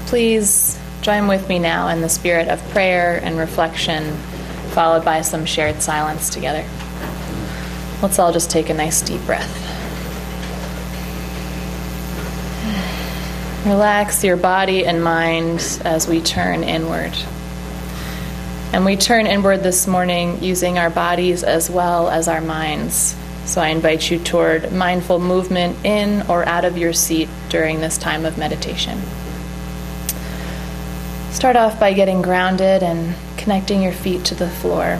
Please join with me now in the spirit of prayer and reflection, followed by some shared silence together. Let's all just take a nice deep breath. Relax your body and mind as we turn inward. And we turn inward this morning using our bodies as well as our minds. So I invite you toward mindful movement in or out of your seat during this time of meditation. Start off by getting grounded and connecting your feet to the floor.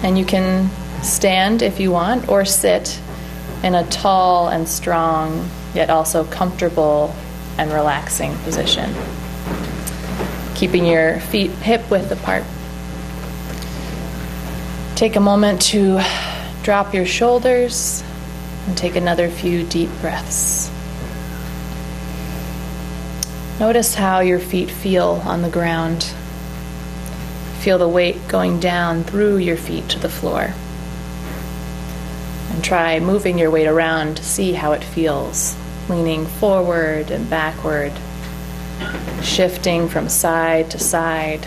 And you can stand if you want, or sit in a tall and strong, yet also comfortable and relaxing position. Keeping your feet hip-width apart. Take a moment to drop your shoulders and take another few deep breaths. Notice how your feet feel on the ground. Feel the weight going down through your feet to the floor. And try moving your weight around to see how it feels, leaning forward and backward, shifting from side to side,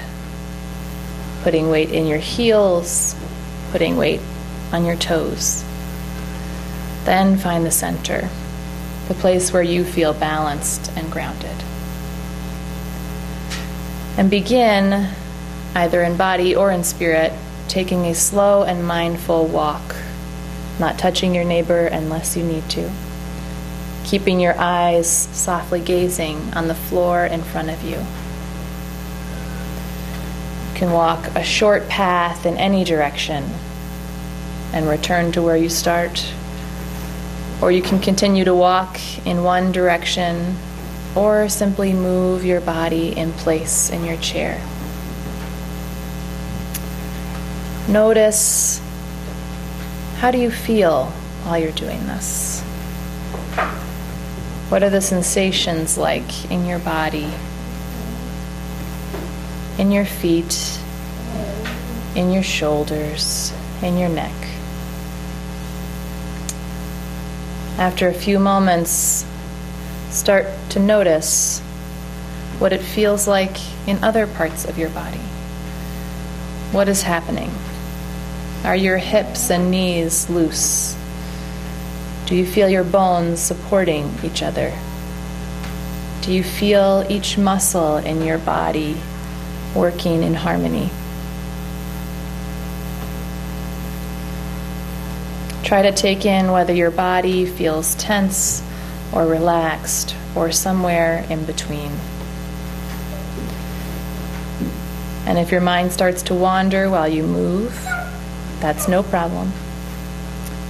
putting weight in your heels, putting weight on your toes. Then find the center, the place where you feel balanced and grounded. And begin, either in body or in spirit, taking a slow and mindful walk, not touching your neighbor unless you need to, keeping your eyes softly gazing on the floor in front of you. You can walk a short path in any direction and return to where you start, or you can continue to walk in one direction, or simply move your body in place in your chair. Notice, how do you feel while you're doing this? What are the sensations like in your body, in your feet, in your shoulders, in your neck? After a few moments, start to notice what it feels like in other parts of your body. What is happening? Are your hips and knees loose? Do you feel your bones supporting each other? Do you feel each muscle in your body working in harmony? Try to take in whether your body feels tense or relaxed, or somewhere in between. And if your mind starts to wander while you move, that's no problem.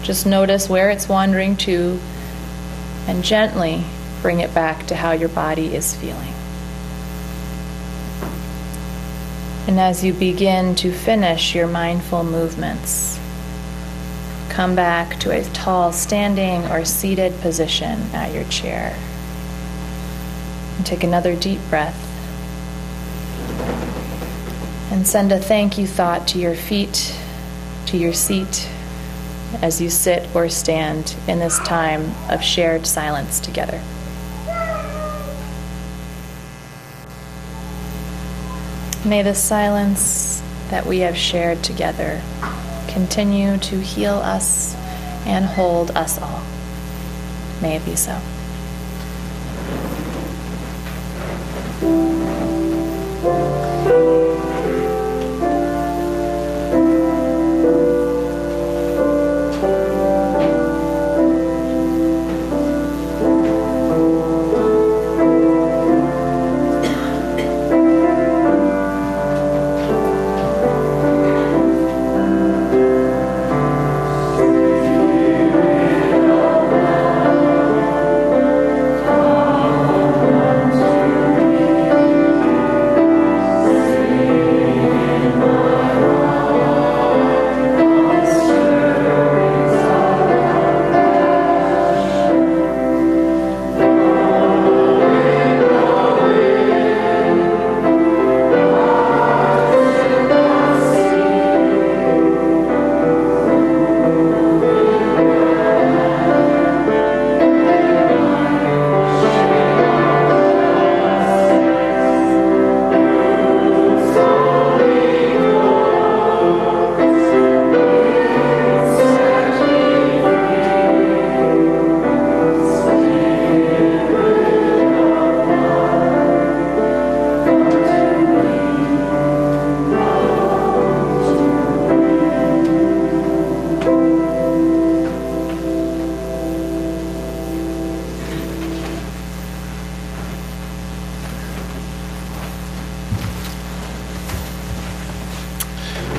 Just notice where it's wandering to and gently bring it back to how your body is feeling. And as you begin to finish your mindful movements, come back to a tall standing or seated position at your chair. And take another deep breath. And send a thank you thought to your feet, to your seat, as you sit or stand in this time of shared silence together. May the silence that we have shared together continue to heal us and hold us all. May it be so.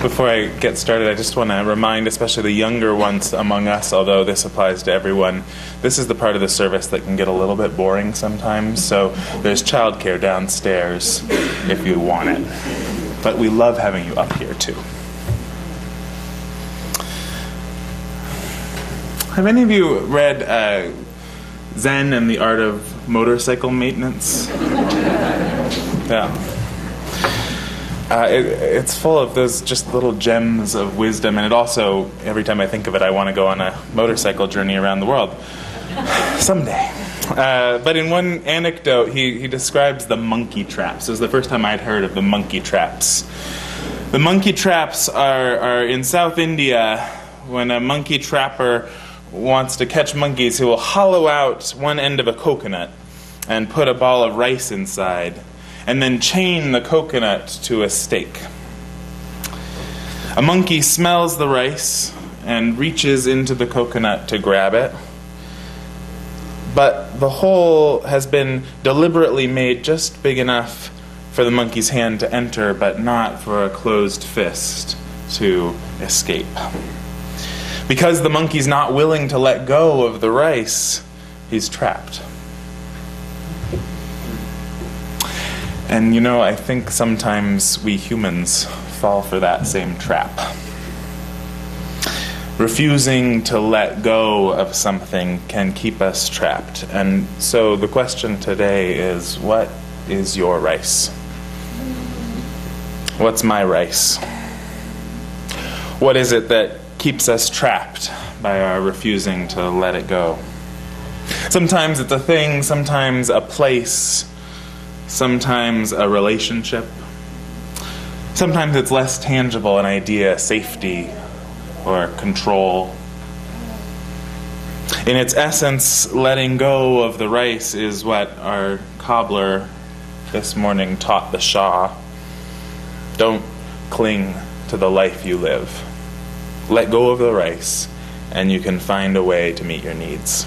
Before I get started, I just want to remind, especially the younger ones among us, although this applies to everyone, this is the part of the service that can get a little bit boring sometimes, so there's childcare downstairs if you want it. But we love having you up here, too. Have any of you read Zen and the Art of Motorcycle Maintenance? Yeah. It's full of those just little gems of wisdom, and it also, every time I think of it, I want to go on a motorcycle journey around the world. Someday. But in one anecdote, he describes the monkey traps. It was the first time I'd heard of the monkey traps. The monkey traps are in South India. When a monkey trapper wants to catch monkeys, he will hollow out one end of a coconut and put a ball of rice inside, and then chain the coconut to a stake. A monkey smells the rice and reaches into the coconut to grab it, but the hole has been deliberately made just big enough for the monkey's hand to enter, but not for a closed fist to escape. Because the monkey's not willing to let go of the rice, he's trapped. And I think sometimes we humans fall for that same trap. Refusing to let go of something can keep us trapped. And so the question today is, what is your rice? What's my rice? What is it that keeps us trapped by our refusing to let it go? Sometimes it's a thing, sometimes a place, sometimes a relationship. Sometimes it's less tangible, an idea, safety or control. In its essence, letting go of the rice is what our cobbler this morning taught the Shah. Don't cling to the life you live. Let go of the rice, and you can find a way to meet your needs.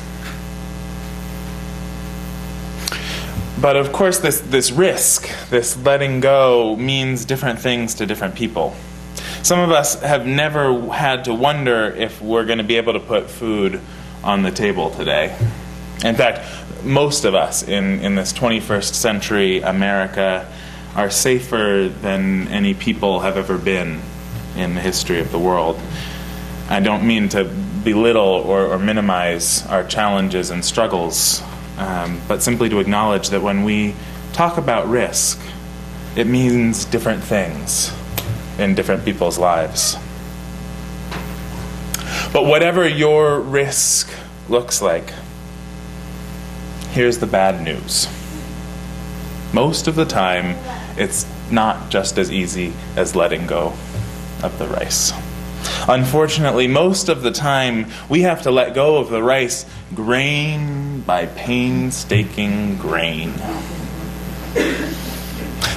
But of course, this risk, this letting go, means different things to different people. Some of us have never had to wonder if we're going to be able to put food on the table today. In fact, most of us in this 21st century America are safer than any people have ever been in the history of the world. I don't mean to belittle or minimize our challenges and struggles, but simply to acknowledge that when we talk about risk, it means different things in different people's lives. But whatever your risk looks like, here's the bad news. Most of the time, it's not just as easy as letting go of the rice. Unfortunately, most of the time, we have to let go of the rice grain by painstaking grain.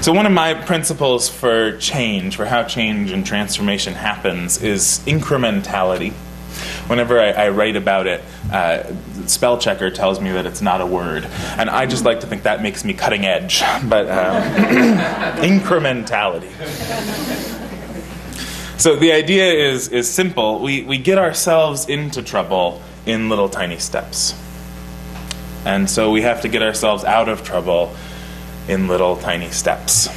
So one of my principles for change, for how change and transformation happens, is incrementality. Whenever I write about it, spell checker tells me that it's not a word. And I just like to think that makes me cutting edge. But incrementality. So the idea is simple. We get ourselves into trouble in little tiny steps. And so we have to get ourselves out of trouble in little tiny steps.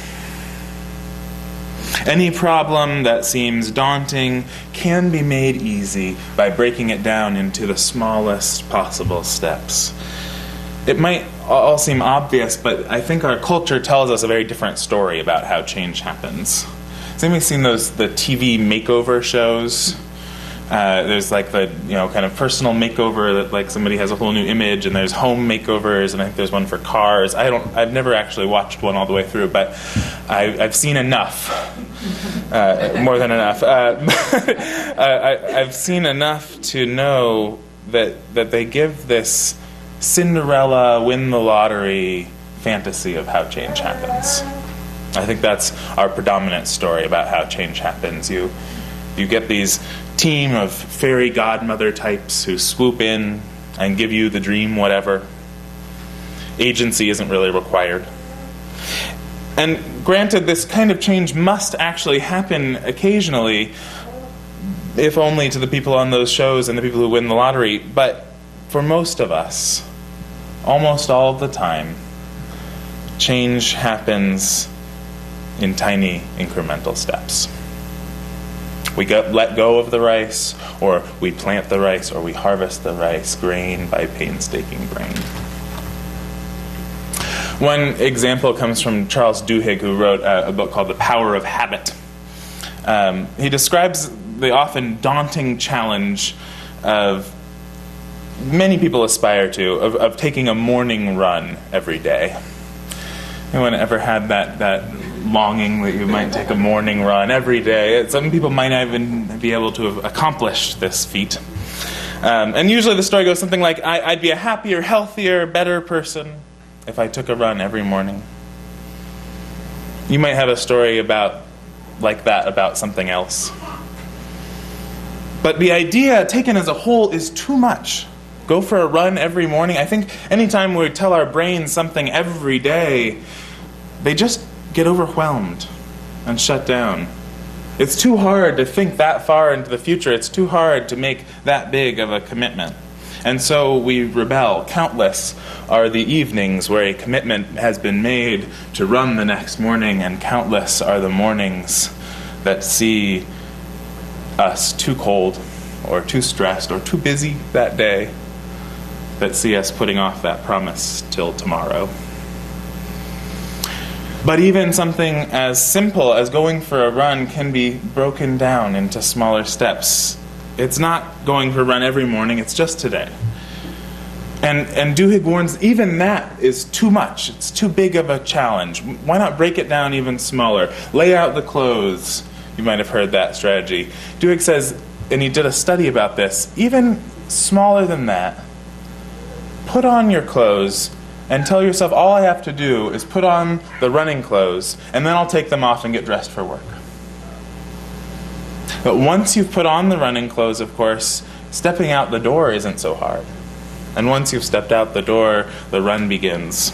Any problem that seems daunting can be made easy by breaking it down into the smallest possible steps. It might all seem obvious, but I think our culture tells us a very different story about how change happens. Has anybody seen the TV makeover shows? There's like the kind of personal makeover that like somebody has a whole new image, and there's home makeovers, and I think there's one for cars. I've never actually watched one all the way through, but I've seen enough, more than enough. I've seen enough to know that they give this Cinderella win the lottery fantasy of how change happens. I think that's our predominant story about how change happens. You get these team of fairy godmother types who swoop in and give you the dream whatever. Agency isn't really required. And granted, this kind of change must actually happen occasionally, if only to the people on those shows and the people who win the lottery. But for most of us, almost all of the time, change happens in tiny incremental steps. We let go of the rice, or we plant the rice, or we harvest the rice grain by painstaking grain. One example comes from Charles Duhigg, who wrote a book called The Power of Habit. He describes the often daunting challenge of many people aspire to, of taking a morning run every day. Anyone ever had that longing that you might take a morning run every day? Some people might not even be able to have accomplished this feat. And usually the story goes something like, I'd be a happier, healthier, better person if I took a run every morning. You might have a story like that about something else. But the idea taken as a whole is too much. Go for a run every morning. I think anytime we tell our brains something every day, they just get overwhelmed and shut down. It's too hard to think that far into the future. It's too hard to make that big of a commitment. And so we rebel. Countless are the evenings where a commitment has been made to run the next morning, and countless are the mornings that see us too cold or too stressed or too busy that day, that see us putting off that promise till tomorrow. But even something as simple as going for a run can be broken down into smaller steps. It's not going for a run every morning, it's just today. And Duhigg warns even that is too much. It's too big of a challenge. Why not break it down even smaller? Lay out the clothes. You might have heard that strategy. Duhigg says, and he did a study about this, even smaller than that, put on your clothes and tell yourself, all I have to do is put on the running clothes, and then I'll take them off and get dressed for work. But once you've put on the running clothes, of course, stepping out the door isn't so hard. And once you've stepped out the door, the run begins.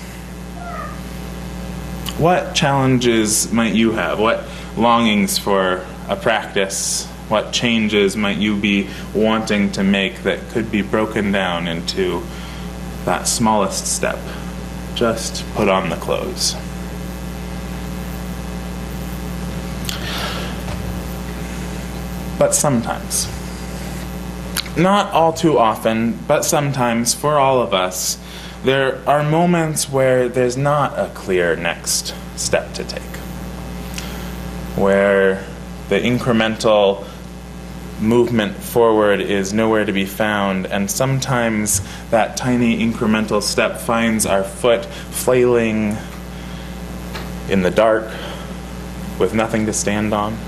What challenges might you have? What longings for a practice? What changes might you be wanting to make that could be broken down into that smallest step? Just put on the clothes. But sometimes, not all too often, but sometimes for all of us, there are moments where there's not a clear next step to take, where the incremental movement forward is nowhere to be found, and sometimes that tiny incremental step finds our foot flailing in the dark with nothing to stand on.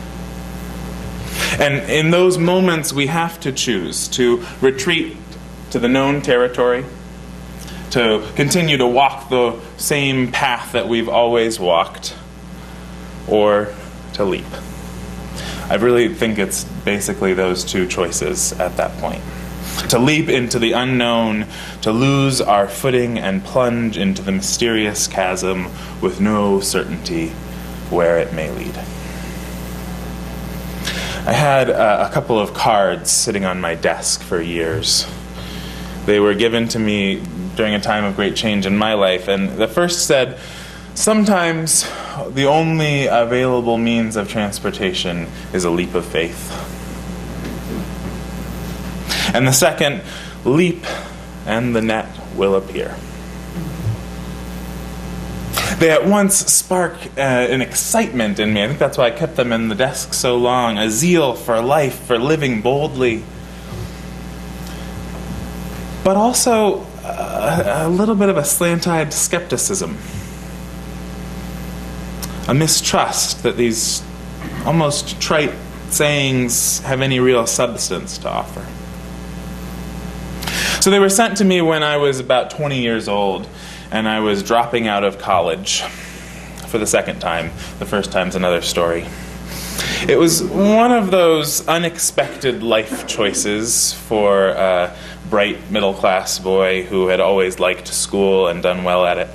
And in those moments, we have to choose to retreat to the known territory, to continue to walk the same path that we've always walked, or to leap. I really think it's basically those two choices at that point. To leap into the unknown, to lose our footing and plunge into the mysterious chasm with no certainty where it may lead. I had a couple of cards sitting on my desk for years. They were given to me during a time of great change in my life, and the first said, "Sometimes the only available means of transportation is a leap of faith." And the second, "Leap and the net will appear." They at once spark an excitement in me. I think that's why I kept them in the desk so long. A zeal for life, for living boldly. But also a little bit of a slant-eyed skepticism. A mistrust that these almost trite sayings have any real substance to offer. So they were sent to me when I was about 20 years old, and I was dropping out of college for the second time. The first time's another story. It was one of those unexpected life choices for a bright middle-class boy who had always liked school and done well at it.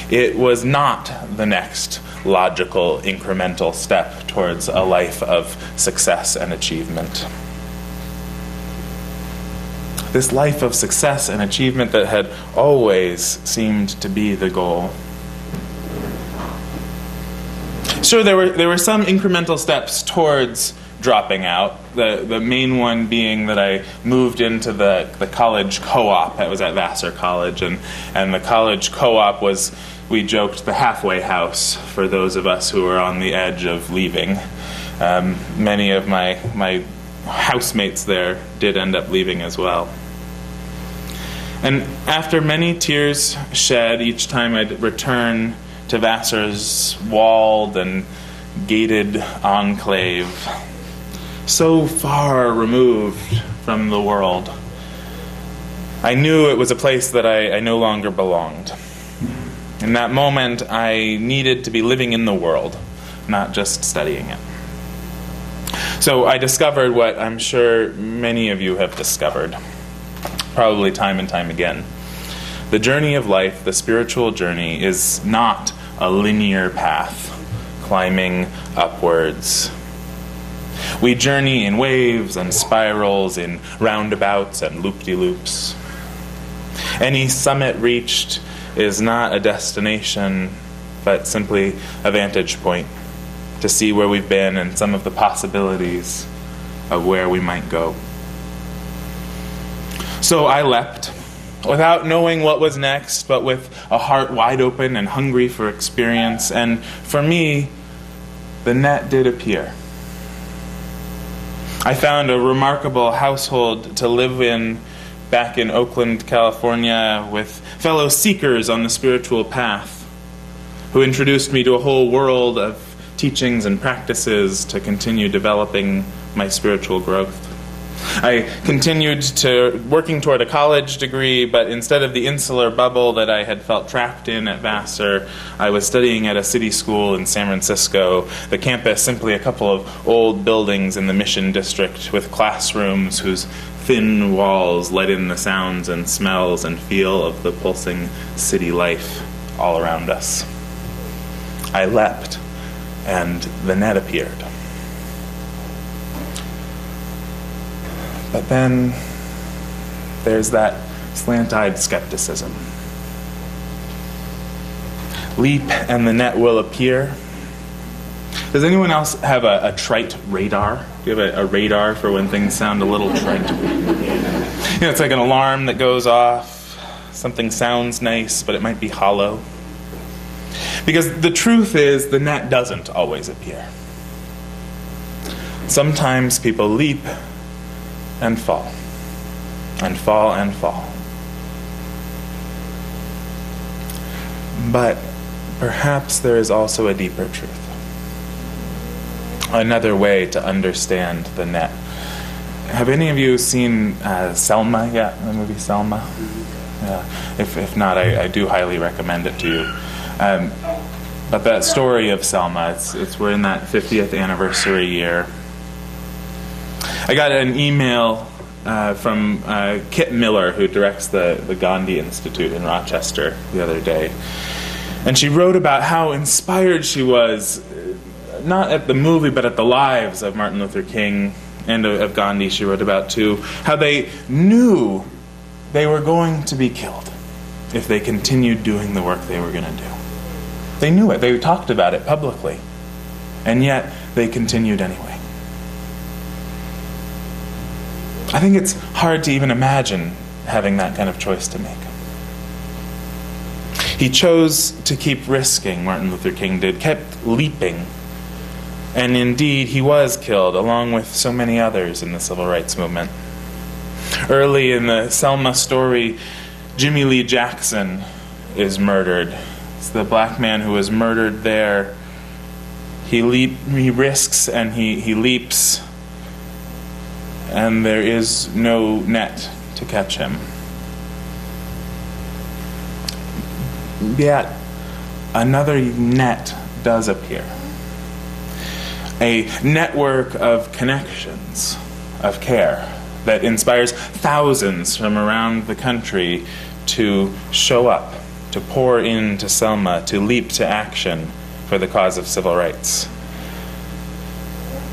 It was not the next logical, incremental step towards a life of success and achievement. This life of success and achievement that had always seemed to be the goal. Sure, there were some incremental steps towards dropping out. The main one being that I moved into the college co-op. I was at Vassar College, and the college co-op was, we joked, the halfway house for those of us who were on the edge of leaving. Many of my housemates there did end up leaving as well. And after many tears shed each time I'd return to Vassar's walled and gated enclave, so far removed from the world, I knew it was a place that I no longer belonged. In that moment, I needed to be living in the world, not just studying it. So I discovered what I'm sure many of you have discovered, probably time and time again. The journey of life, the spiritual journey, is not a linear path, climbing upwards. We journey in waves and spirals, in roundabouts and loop-de-loops. Any summit reached is not a destination, but simply a vantage point to see where we've been and some of the possibilities of where we might go. So I leapt, without knowing what was next, but with a heart wide open and hungry for experience. And for me, the net did appear. I found a remarkable household to live in back in Oakland, California, with fellow seekers on the spiritual path, who introduced me to a whole world of teachings and practices to continue developing my spiritual growth. I continued to working toward a college degree, but instead of the insular bubble that I had felt trapped in at Vassar, I was studying at a city school in San Francisco, the campus simply a couple of old buildings in the Mission District with classrooms whose thin walls let in the sounds and smells and feel of the pulsing city life all around us. I leapt, and the net appeared. But then there's that slant-eyed skepticism. Leap and the net will appear. Does anyone else have a trite radar? Do you have a radar for when things sound a little trite? It's like an alarm that goes off. Something sounds nice, but it might be hollow. Because the truth is, the net doesn't always appear. Sometimes people leap and fall, and fall and fall. But perhaps there is also a deeper truth. Another way to understand the net. Have any of you seen Selma yet? The movie Selma? Yeah. If not, I do highly recommend it to you. But that story of Selma, we're in that 50th anniversary year. I got an email from Kit Miller, who directs the Gandhi Institute in Rochester, the other day. And she wrote about how inspired she was, not at the movie, but at the lives of Martin Luther King and of Gandhi. She wrote about, too, how they knew they were going to be killed if they continued doing the work they were going to do. They knew it. They talked about it publicly. And yet, they continued anyway. I think it's hard to even imagine having that kind of choice to make. He chose to keep risking, Martin Luther King did, kept leaping. And indeed, he was killed, along with so many others in the civil rights movement. Early in the Selma story, Jimmy Lee Jackson is murdered. It's the black man who was murdered there. He risks and he leaps, and there is no net to catch him. Yet, another net does appear. A network of connections, of care, that inspires thousands from around the country to show up to pour into Selma, to leap to action for the cause of civil rights.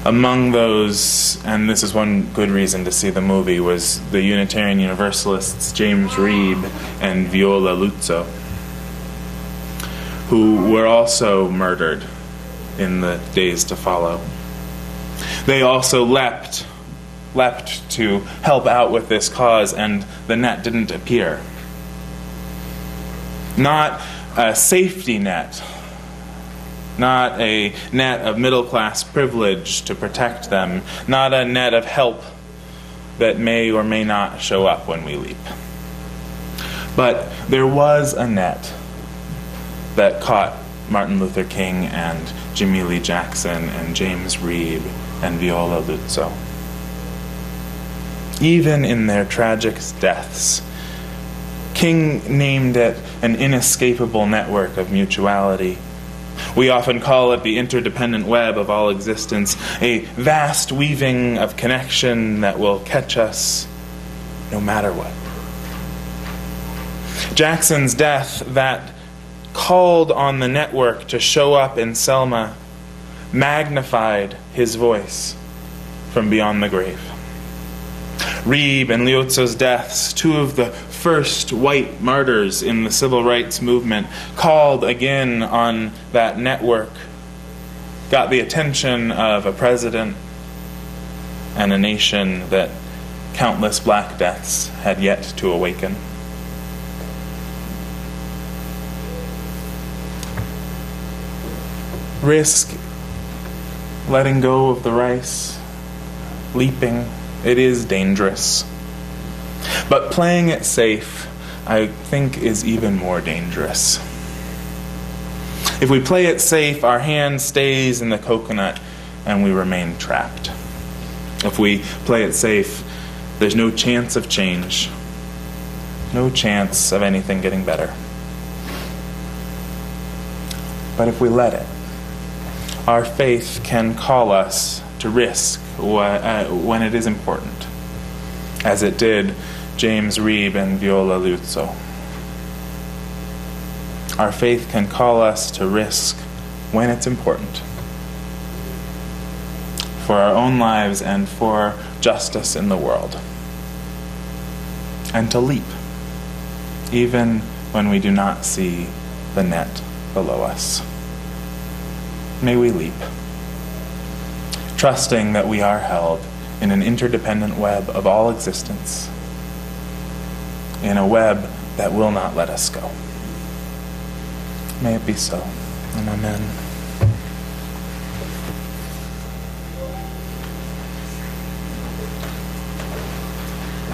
Among those, and this is one good reason to see the movie, was the Unitarian Universalists James Reeb and Viola Luzzo, who were also murdered in the days to follow. They also leapt to help out with this cause, and the net didn't appear. Not a safety net, not a net of middle-class privilege to protect them, not a net of help that may or may not show up when we leap. But there was a net that caught Martin Luther King and Jimmy Lee Jackson and James Reeb and Viola Luzzo. Even in their tragic deaths, King named it an inescapable network of mutuality. We often call it the interdependent web of all existence, a vast weaving of connection that will catch us no matter what. Jackson's death, that called on the network to show up in Selma, magnified his voice from beyond the grave. Reeb and Luzzo's deaths, two of the first white martyrs in the civil rights movement, called again on that network, got the attention of a president and a nation that countless black deaths had yet to awaken. Risk, letting go of the rice, leaping, it is dangerous. But playing it safe, I think, is even more dangerous. If we play it safe, our hand stays in the coconut and we remain trapped. If we play it safe, there's no chance of change, no chance of anything getting better. But if we let it, our faith can call us to risk when it is important, as it did James Reeb and Viola Luzzo. Our faith can call us to risk when it's important, for our own lives and for justice in the world, and to leap, even when we do not see the net below us. May we leap, trusting that we are held in an interdependent web of all existence, in a web that will not let us go. May it be so, and amen.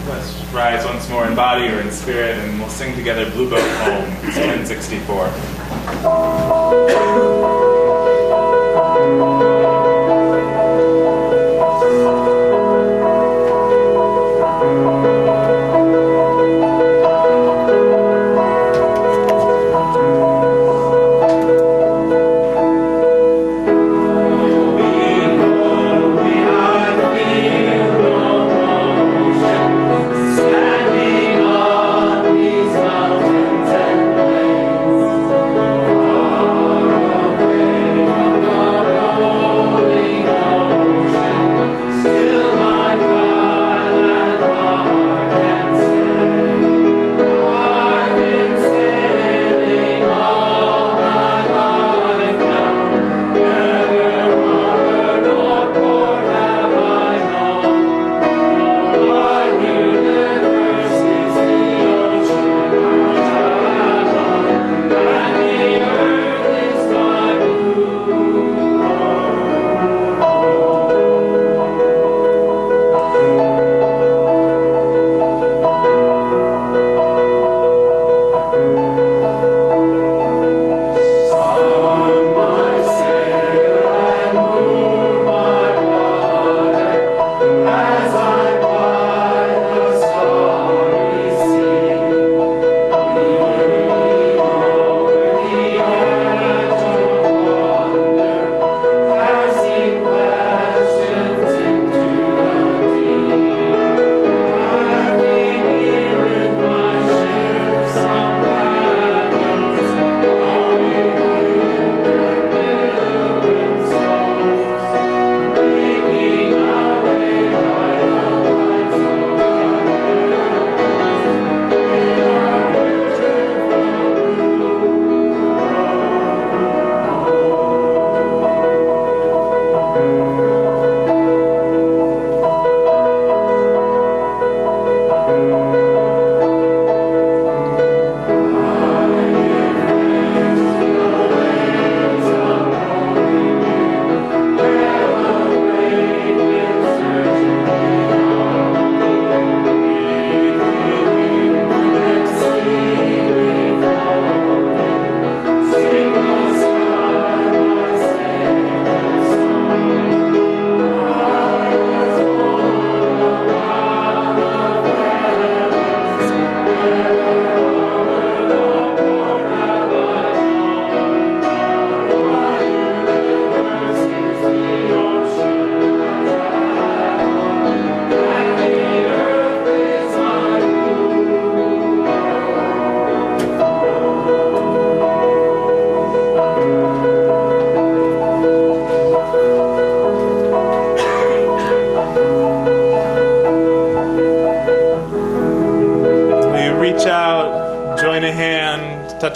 Let's rise once more in body or in spirit, and we'll sing together Blue Boat Home. It's 1064.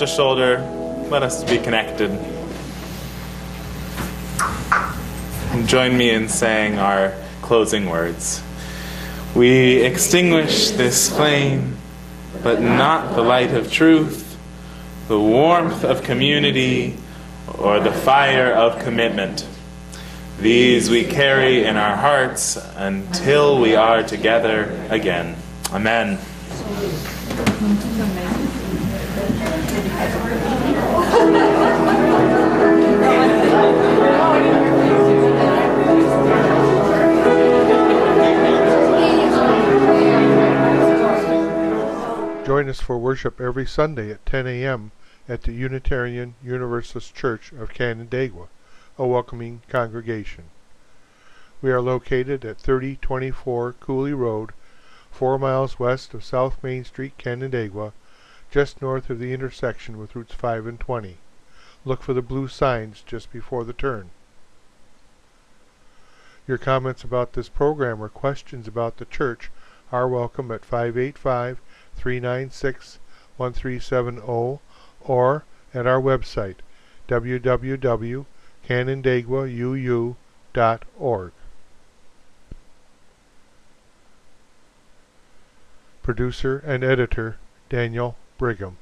to shoulder, let us be connected. And join me in saying our closing words. We extinguish this flame, but not the light of truth, the warmth of community, or the fire of commitment. These we carry in our hearts until we are together again. Amen. Join us for worship every Sunday at 10 a.m. at the Unitarian Universalist Church of Canandaigua, a welcoming congregation. We are located at 3024 Cooley Road, 4 miles west of South Main Street, Canandaigua, just north of the intersection with Routes 5 and 20. Look for the blue signs just before the turn. Your comments about this program or questions about the church are welcome at 585-396-1370 or at our website, www.canandaiguauu.org. Producer and editor, Daniel Brigham.